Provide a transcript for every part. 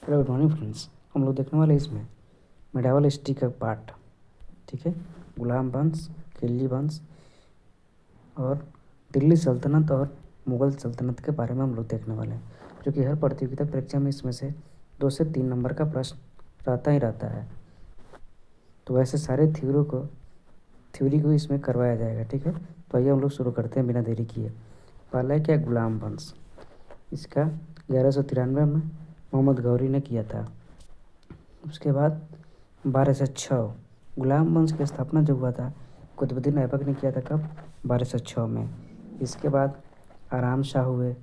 Hello good morning friends. हम लोग देखने वाले इसमें मेडावल हिस्ट्री का पार्ट। ठीक है, गुलाम वंश, खिलजी वंश और दिल्ली सल्तनत और मुग़ल सल्तनत के बारे में हम लोग देखने वाले हैं, जो कि हर प्रतियोगिता परीक्षा में इसमें से 2 से 3 नंबर का प्रश्न रहता ही रहता है। तो वैसे सारे थ्योरी को इसमें करवाया जाएगा। ठीक है, तो आइए हम लोग शुरू करते हैं बिना देरी किए। पहला है क्या, गुलाम वंश। इसका 1193 में मोहम्मद गौरी ने किया था। उसके बाद 1206 गुलाम वंश की स्थापना जो हुआ था, कुतुबुद्दीन ऐबक ने किया था। कब? 1206 में। इसके बाद आराम शाह हुए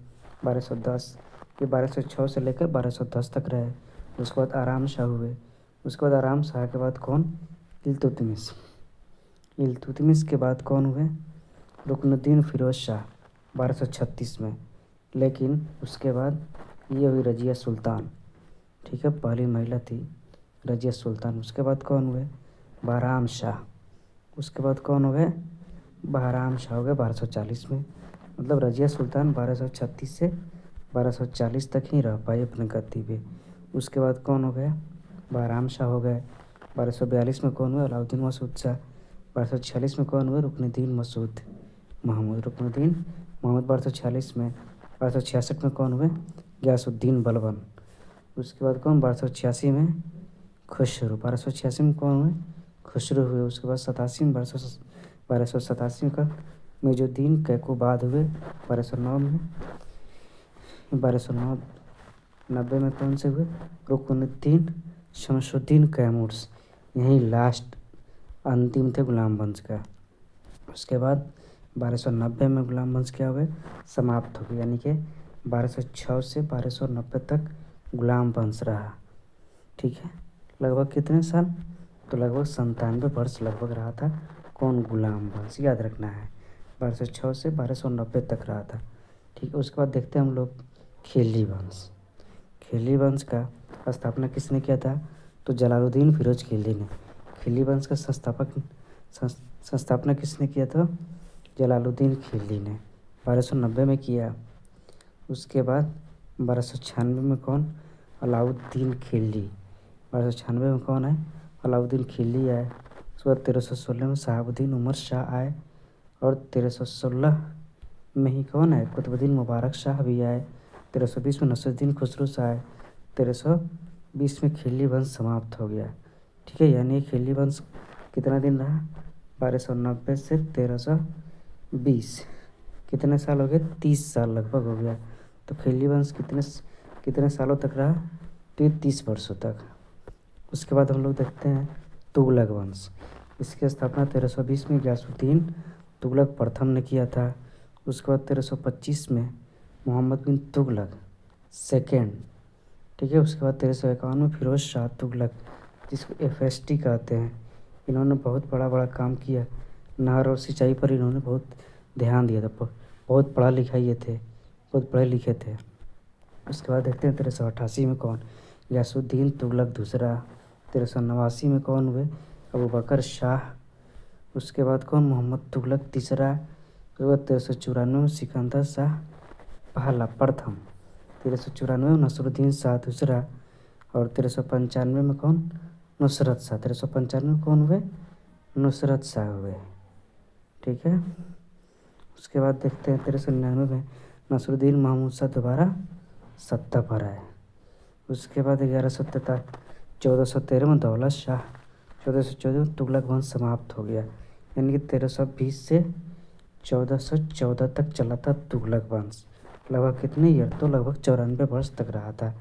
1210। ये 1206 से लेकर 1210 तक रहे। उसके बाद आराम शाह हुए। उसके बाद आराम शाह के बाद कौन? इल्तुतमिश। इल्तुतमिश के बाद कौन हुए? रुकनुद्दीन फिरोज शाह 1236 में। लेकिन उसके बाद ये हुई रजिया सुल्तान। ठीक है, पहली महिला थी रजिया सुल्तान। उसके बाद कौन हुए? बहराम शाह। उसके बाद कौन हो गए? बहराम शाह हो गए 1240 में। मतलब रजिया सुल्तान 1236 से 1240 तक ही रह पाई अपने गद्दी पे। उसके बाद कौन हो गए? बहराम शाह हो गए। 1242 में कौन हुए? अलाउद्दीन मसूद शाह। 1246 में कौन हुए? रुकनुद्दीन मसूद महमूद। रुकनुद्दीन महमूद 1246 में। 1266 में कौन हुए? गयासुद्दीन बलबन। उसके बाद कौन? 1286 में खुसरो। 1286 में कौन हुए? खुसरो हुए। उसके बाद 87 में 1287 का मेजुद्दीन कैकोबाद हुए। 1209 में 1290 में कौन से हुए? रुकनुद्दीन शमसुद्दीन कैमूर्स। यही लास्ट अंतिम थे गुलाम वंश का। उसके बाद 1290 में गुलाम वंश क्या हुए? समाप्त हो गए। यानी कि 1206 से 1290 तक गुलाम वंश रहा। ठीक है, लगभग कितने साल? तो लगभग 97 वर्ष लगभग रहा था। कौन? गुलाम वंश। याद रखना है, 1206 से 1290 तक रहा था। ठीक है, उसके बाद देखते हैं हम लोग खिलजी वंश। खिलजी वंश का स्थापना किसने किया था? तो जलालुद्दीन फिरोज खिलजी ने। खिलजी वंश का संस्थापना किसने किया था? जलालुद्दीन खिलजी ने 1290 में किया। उसके बाद 1296 में कौन? अलाउद्दीन खिलजी। 1296 में कौन आए? अलाउद्दीन खिलजी आए। उसके बाद 1316 में शहाबुद्दीन उमर शाह आए। और 1316 में ही कौन आए? कुतुबुद्दीन मुबारक शाह भी आए। 1320 में नसरुद्दीन खुसरो शाह आए। 1320 में खिलजी वंश समाप्त हो गया। ठीक है, यानी खिलजी वंश कितना दिन रहा? 1290 से 1320। कितने साल हो गए? 30 साल लगभग हो गया। तो खिलजी वंश कितने सालों तक रहा? तो 30 वर्षों तक। उसके बाद हम लोग देखते हैं तुगलक वंश। इसकी स्थापना 1320 में गयासुद्दीन तुगलक प्रथम ने किया था। उसके बाद 1325 में मोहम्मद बिन तुगलक सेकेंड। ठीक है, उसके बाद 1351 में फिरोज शाह तुगलक, जिसको FST कहते हैं। इन्होंने बहुत बड़ा बड़ा काम किया। नहर और सिंचाई पर इन्होंने बहुत ध्यान दिया था। बहुत पढ़ा लिखा ये थे, बहुत पढ़े लिखे थे। उसके बाद देखते हैं 1388 में कौन? गयासुद्दीन तुगलक दूसरा। 1389 में कौन हुए? अबू बकर शाह। उसके बाद कौन? मोहम्मद तुगलक तीसरा। उसके बाद 1394 में सिकंदर शाह पहला प्रथम। 1394 में नसरुद्दीन शाह दूसरा। और 1395 में कौन? नुसरत शाह। 1395 में कौन हुए? नुसरत शाह हुए। ठीक है, उसके बाद देखते हैं 1399 में नसरुद्दीन महमूद शाह दोबारा सत्ता पर आए। उसके बाद 1413 में दौलत शाह। 1414 में तुगलक वंश समाप्त हो गया। यानी कि 1320 से 1414 तक चला था तुगलक वंश। लगभग कितने ईयर? तो लगभग 94 वर्ष तक रहा था।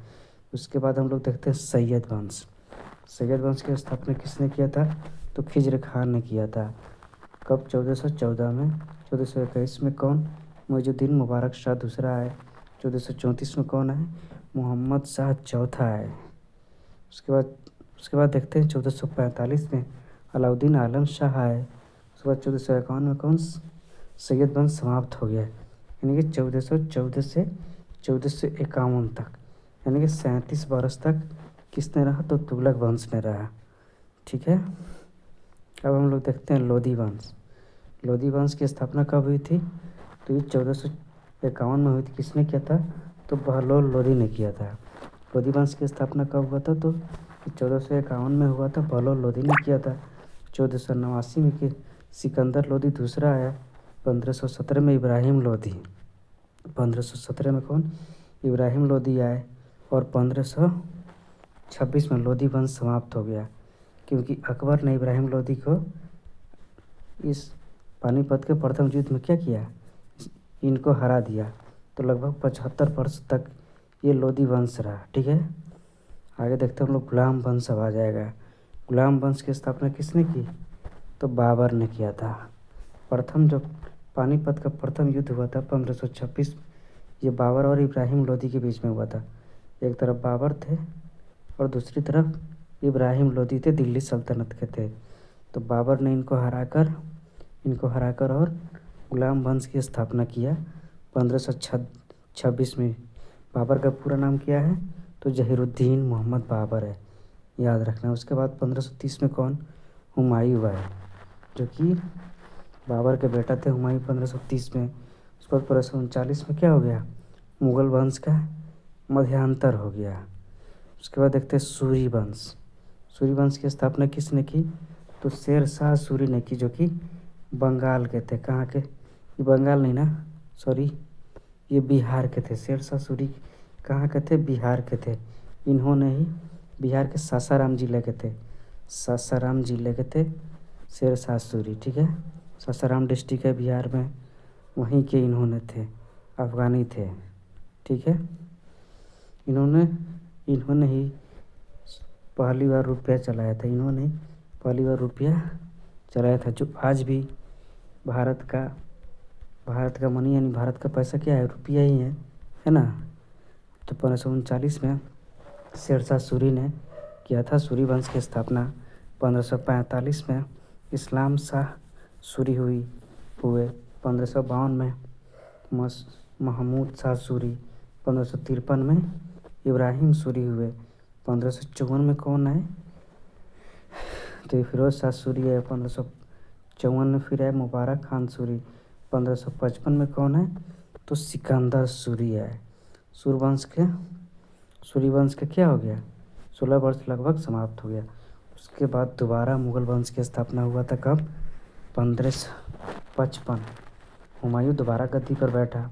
उसके बाद हम लोग देखते हैं सैयद वंश। सैयद वंश की स्थापना किसने किया था? तो खिज्र खान ने किया था। कब? 1414 में। 1421 में कौन? मुइजुद्दीन मुबारक शाह दूसरा आए। 1434 में कौन आए? मोहम्मद शाह चौथा आए। उसके बाद देखते हैं 1445 में अलाउद्दीन आलम शाह आए। उसके बाद 1451 में कौन? सैयद वंश समाप्त हो गया। यानी कि 1414 से 1451 तक, यानी कि 37 वर्ष तक किसने रहा? तो तुगलक वंश ने रहा। ठीक है, अब हम लोग देखते हैं लोधी वंश। लोधी वंश की स्थापना कब हुई थी? तो ये 1451 में हुई थी। किसने किया था? तो बहलोल लोधी ने किया था। लोधी वंश की स्थापना कब हुआ था? तो 1451 में हुआ था, बहलोल लोधी ने किया था। 1489 में कि सिकंदर लोधी दूसरा आया। 1517 में इब्राहिम लोधी, 1517 में कौन? इब्राहिम लोधी आए। और 1526 में लोधी वंश समाप्त हो गया, क्योंकि अकबर ने इब्राहिम लोधी को इस पानीपत के प्रथम युद्ध में क्या किया? इनको हरा दिया। तो लगभग 75 वर्ष तक ये लोधी वंश रहा। ठीक है, आगे देखते हैं हम लोग। गुलाम वंश अब आ जाएगा। गुलाम वंश की स्थापना किसने की? तो बाबर ने किया था। प्रथम जो पानीपत का प्रथम युद्ध हुआ था 1526, ये बाबर और इब्राहिम लोधी के बीच में हुआ था। एक तरफ बाबर थे और दूसरी तरफ इब्राहिम लोधी थे, दिल्ली सल्तनत के थे। तो बाबर ने इनको हराकर और गुलाम वंश की स्थापना किया 1526 में। बाबर का पूरा नाम क्या है? तो जहीरुद्दीन मोहम्मद बाबर है, याद रखना। उसके बाद 1530 में कौन? हुमायूं आए, जो कि बाबर के बेटा थे हुमायूं 1530 में। उसके बाद 1539 में क्या हो गया? मुगल वंश का मध्यांतर हो गया। उसके बाद देखते हैं सूरी वंश। सूरी वंश की स्थापना किसने की? तो शेर शाह सूरी ने की, जो कि बंगाल के थे। कहाँ के? ये बंगाल नहीं ना, सॉरी, ये बिहार के थे। शेर शाह सूरी कहाँ के थे? बिहार के थे। इन्होंने ही बिहार के सासाराम जिले के थे, सासाराम जिले के थे शेर शाह सूरी। ठीक है, सासाराम डिस्ट्रिक्ट है बिहार में, वहीं के इन्होंने थे, अफ़गानी थे। ठीक है, इन्होंने ही पहली बार रुपया चलाया था। इन्होंने पहली बार रुपया चलाया था, जो आज भी भारत का मनी, यानी भारत का पैसा क्या है? रुपया ही है ना। तो 1539 में शेरशाह सूरी ने किया था सूरी वंश की स्थापना। 1545 में इस्लाम शाह सूरी हुए। 1552 में महमूद शाह सूरी। 1553 में इब्राहिम सूरी हुए। 1554 में कौन आए? तो फिरोज शाह सूरी है। 1554 में फिर आए मुबारक खान सूरी। 1555 में कौन है? तो सिकंदर सूरी है। सूरी वंश का क्या हो गया? 16 वर्ष लगभग समाप्त हो गया। उसके बाद दोबारा मुगल वंश की स्थापना हुआ था। कब? 1555। हुमायूं दोबारा गद्दी पर बैठा।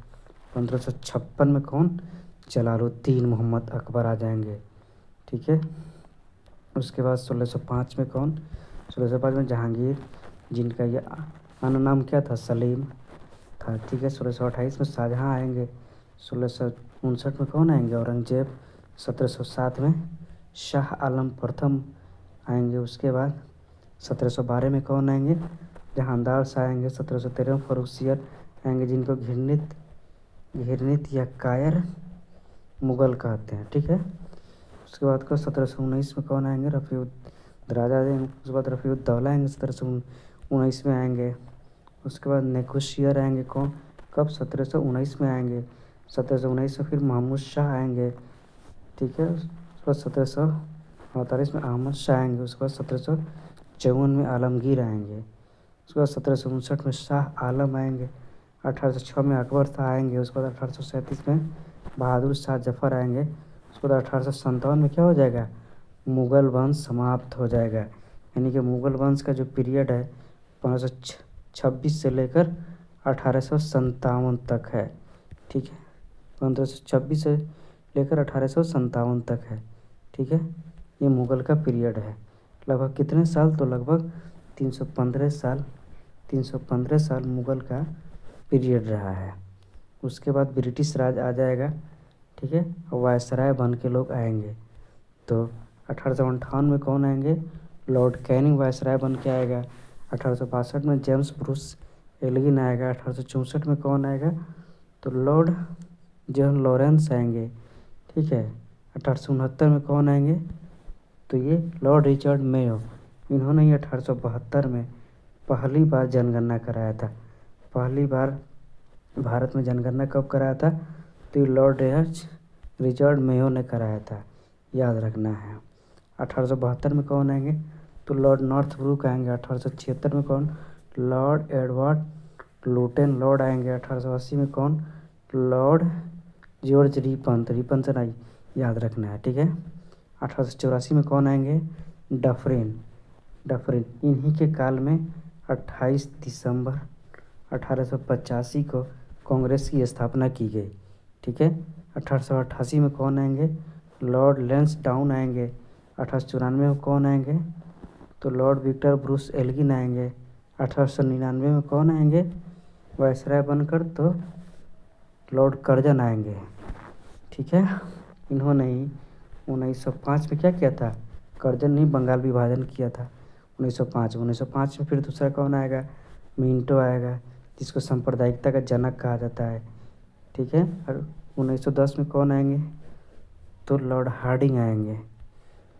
1556 में कौन? जलालुद्दीन मोहम्मद अकबर आ जाएंगे। ठीक है, उसके बाद 1605 में कौन? 1605 में जहांगीर, जिनका ये अन्य नाम क्या था? सलीम था। ठीक है, 1628 में शाहजहाँ आएंगे। 1659 में कौन आएंगे? औरंगजेब। 1707 में शाह आलम प्रथम आएंगे। उसके बाद 1712 में कौन आएंगे? जहांदार शाह आएंगे। 1713 में फर्रुखसियर आएंगे, जिनको घिरनित या कायर मुगल कहते हैं। ठीक है, उसके बाद को 1719 में कौन आएंगे? रफीउद्दौला आएंगे। उसके बाद रफीउद्दौला आएंगे, 1719 में आएंगे। उसके बाद नेगोशियर आएंगे। कौन? कब? 1719 में आएंगे। 1719 में फिर महमूद शाह आएंगे। ठीक है, उसके बाद 1748 में अहमद शाह आएंगे। उसके बाद 1754 में आलमगीर आएंगे। उसके बाद 1759 में शाह आलम आएंगे। 1806 में अकबर शाह आएंगे। उसके बाद 1837 में बहादुर शाह जफ़र आएंगे। उसके बाद 1857 में क्या हो जाएगा? मुगल वंश समाप्त हो जाएगा। यानी कि मुगल वंश का जो पीरियड है 1526 से लेकर 1857 तक है। ठीक है, 1526 से लेकर 1857 तक है। ठीक है, ये मुगल का पीरियड है। लगभग कितने साल? तो लगभग 315 साल मुगल का पीरियड रहा है। उसके बाद ब्रिटिश राज आ जाएगा। ठीक है, और वायसराय बन के लोग आएंगे। तो 1858 में कौन आएंगे? लॉर्ड कैनिंग वायसराय बन के आएगा। 1862 में जेम्स ब्रूस एल्गिन आएगा। 1864 में कौन आएगा? तो लॉर्ड जॉन लॉरेंस आएंगे। ठीक है, 1869 में कौन आएंगे? तो ये लॉर्ड रिचर्ड मेयो। इन्होंने ही 1872 में पहली बार जनगणना कराया था। पहली बार भारत में जनगणना कब कराया था? तो लॉर्ड रिचर्ड मेयो ने कराया था, याद रखना है। 1872 में कौन आएंगे? तो लॉर्ड नॉर्थब्रुक आएंगे। 1876 में कौन? लॉर्ड एडवर्ड लुटेन लॉर्ड आएंगे। 1880 में कौन? लॉर्ड जॉर्ज रिपन नहीं, याद रखना है, ठीक है। 1884 में कौन आएंगे? डफरिन। डफरिन इन्हीं के काल में 28 दिसंबर 1885 को कांग्रेस की स्थापना की गई, ठीक है। 1888 में कौन आएंगे? लॉर्ड लैंसडाउन आएंगे। 1894 में कौन आएंगे? तो लॉर्ड विक्टर ब्रूस एल्गिन आएंगे। 1899 में कौन आएंगे वायसराय बनकर? तो लॉर्ड कर्जन आएंगे, ठीक है। इन्होंने ही 1905 में क्या किया था? कर्जन ने बंगाल विभाजन किया था 1905 में। फिर दूसरा कौन आएगा? मिंटो आएगा, जिसको सांप्रदायिकता का जनक कहा जाता है, ठीक है। और 1910 में कौन आएंगे? तो लॉर्ड हार्डिंग आएंगे।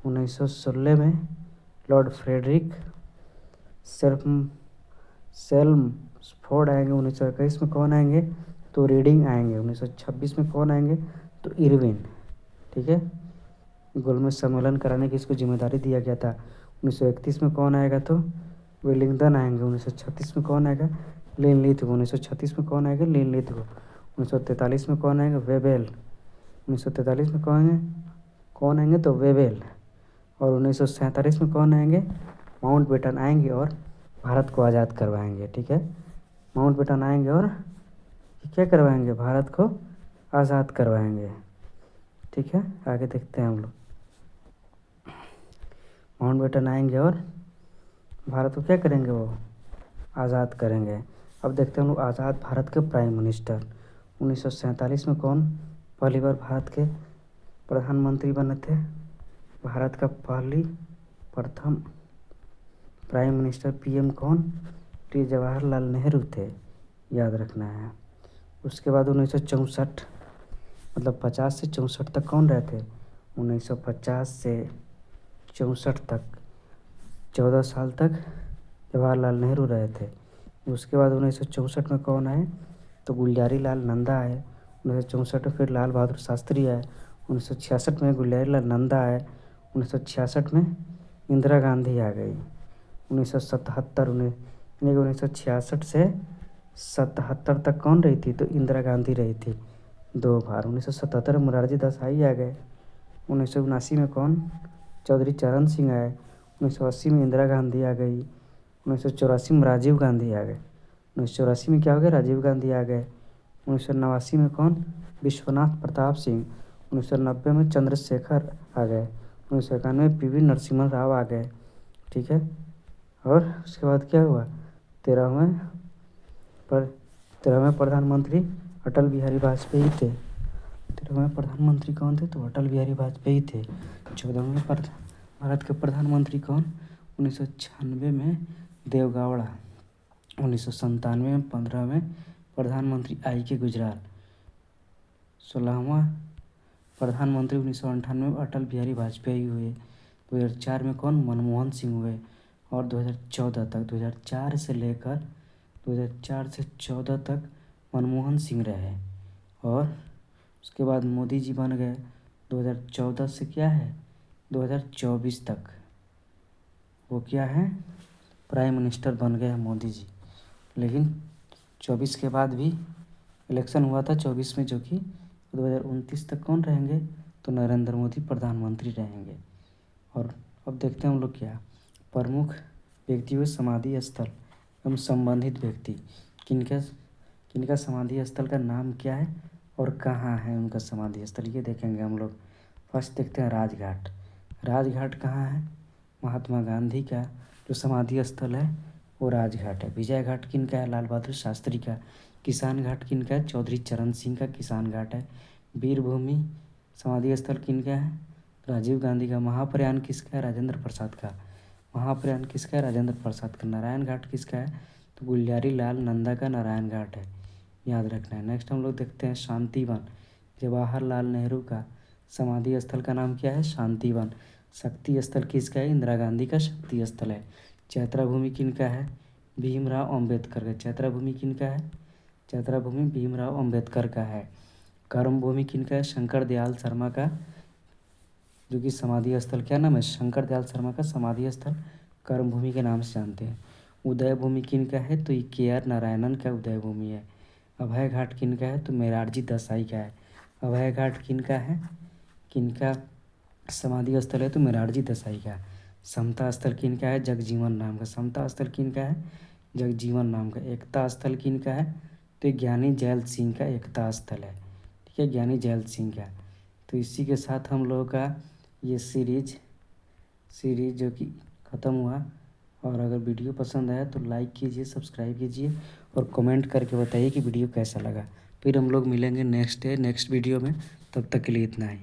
1916 में लॉर्ड फ्रेडरिक सेल्मस्फोर्ड आएंगे। 1921 में कौन आएंगे? तो रीडिंग आएंगे। 1926 में कौन आएंगे? तो इरविन, ठीक है। गोलमेज सम्मेलन कराने की इसको जिम्मेदारी दिया गया था। 1931 में कौन आएगा? तो वेलिंगटन आएंगे। 1936 में कौन आएगा? लिनलिथगो। 1936 में कौन आएगा? लिनलिथगो। 1943 में कौन आएगा? वेबेल। 1943 में कौन आएंगे? तो वेबेल। और 1947 में कौन आएंगे? माउंटबेटन आएंगे और भारत को आज़ाद करवाएंगे, ठीक है। माउंटबेटन आएंगे और क्या करवाएंगे? भारत को आज़ाद करवाएंगे, ठीक है। आगे देखते हैं हम लोग। माउंटबेटन आएंगे और भारत को क्या करेंगे? वो आज़ाद करेंगे। अब देखते हैं हम लोग आज़ाद भारत के प्राइम मिनिस्टर। 1947 में कौन पहली बार भारत के प्रधानमंत्री बने थे? भारत का प्रथम प्राइम मिनिस्टर पीएम कौन? टी जवाहरलाल नेहरू थे, याद रखना है। उसके बाद 1964 मतलब 50 से 64 तक कौन रहे थे? 1950 से 64 तक 14 साल तक जवाहरलाल नेहरू रहे थे। उसके बाद 1964 में कौन आए? तो गुलजारी लाल नंदा आए। 1964 में फिर लाल बहादुर शास्त्री आए। 1966 में गुलजारी लाल नंदा आए। 1966 में इंदिरा गांधी आ गई। 1977 यानी 1966 से 77 तक कौन रही थी? तो इंदिरा गांधी रही थी 2 बार। 1977 में मोरारजी देसाई आ गए। 1979 में कौन? चौधरी चरण सिंह आए। 1980 में इंदिरा गांधी आ गई। 1984 में राजीव गांधी आ गए। 1984 में क्या हो गया? राजीव गांधी आ गए। 1989 में कौन? विश्वनाथ प्रताप सिंह। 1990 में चंद्रशेखर आ गए। 1991 में पीवी नरसिम्हा राव आ गए, ठीक है। और उसके बाद क्या हुआ? 13वें प्रधानमंत्री अटल बिहारी वाजपेयी थे। 13वें प्रधानमंत्री कौन थे? तो अटल बिहारी वाजपेयी थे। 14वें भारत के प्रधानमंत्री कौन? 1996 में देवगौड़ा। 1997 में 15वें प्रधानमंत्री आई के गुजराल। 16वां प्रधानमंत्री 1998 में अटल बिहारी वाजपेयी हुए। 2004 में कौन? मनमोहन सिंह हुए। और 2014 तक 2004 से लेकर 2004 से 14 तक मनमोहन सिंह रहे। और उसके बाद मोदी जी बन गए 2014 से क्या है 2024 तक। वो क्या है? प्राइम मिनिस्टर बन गए मोदी जी। लेकिन 24 के बाद भी इलेक्शन हुआ था 24 में, जो कि 2029 तक कौन रहेंगे? तो नरेंद्र मोदी प्रधानमंत्री रहेंगे। और अब देखते हैं हम लोग क्या प्रमुख व्यक्तियों समाधि स्थल एवं संबंधित व्यक्ति किनका किनका समाधि स्थल का नाम क्या है और कहाँ है उनका समाधि स्थल, ये देखेंगे हम लोग। फर्स्ट देखते हैं राजघाट। राजघाट कहाँ है? महात्मा गांधी का जो समाधि स्थल है वो राजघाट है। विजय घाट किनका है? लाल बहादुर शास्त्री का। किसान घाट किनका है? चौधरी चरण सिंह का किसान घाट है। वीरभूमि समाधि स्थल किनका है? राजीव गांधी का। महाप्रयाण किसका है? राजेंद्र प्रसाद का। महाप्रयाण किसका है? राजेंद्र प्रसाद का। नारायण घाट किसका है? तो गुलजारी लाल नंदा का नारायण घाट है, याद रखना है। नेक्स्ट हम लोग देखते हैं शांतिवन। जवाहरलाल नेहरू का समाधि स्थल का नाम क्या है? शांतिवन। शक्ति स्थल किसका है? इंदिरा गांधी का शक्ति स्थल है। चैत्रा भूमि किनका है? भीमराव अंबेडकर का। चैत्रा भूमि किनका है? चैत्रा भूमि भीमराव अंबेडकर का है। कर्म भूमि किनका है? शंकर दयाल शर्मा का, जो कि समाधि स्थल क्या नाम है? शंकर दयाल शर्मा का समाधि स्थल कर्म भूमि के नाम से जानते हैं। उदय भूमि किनका है? तो ये KR नारायणन का उदय भूमि है। अभय घाट किनका है? तो मोरारजी देसाई का है। अभय घाट किनका है? किनका समाधि स्थल है? तो मोरारजी देसाई का। समता स्थल किनका है? जगजीवन राम का। समता स्थल किनका है? जगजीवन राम का। एकता स्थल किनका है? तो ज्ञानी जैल सिंह का एकता स्थल है। ठीक है, ज्ञानी जैल सिंह का। तो इसी के साथ हम लोगों का ये सीरीज जो कि ख़त्म हुआ। और अगर वीडियो पसंद आया तो लाइक कीजिए, सब्सक्राइब कीजिए और कमेंट करके बताइए कि वीडियो कैसा लगा। फिर हम लोग मिलेंगे नेक्स्ट वीडियो में। तब तक के लिए इतना ही।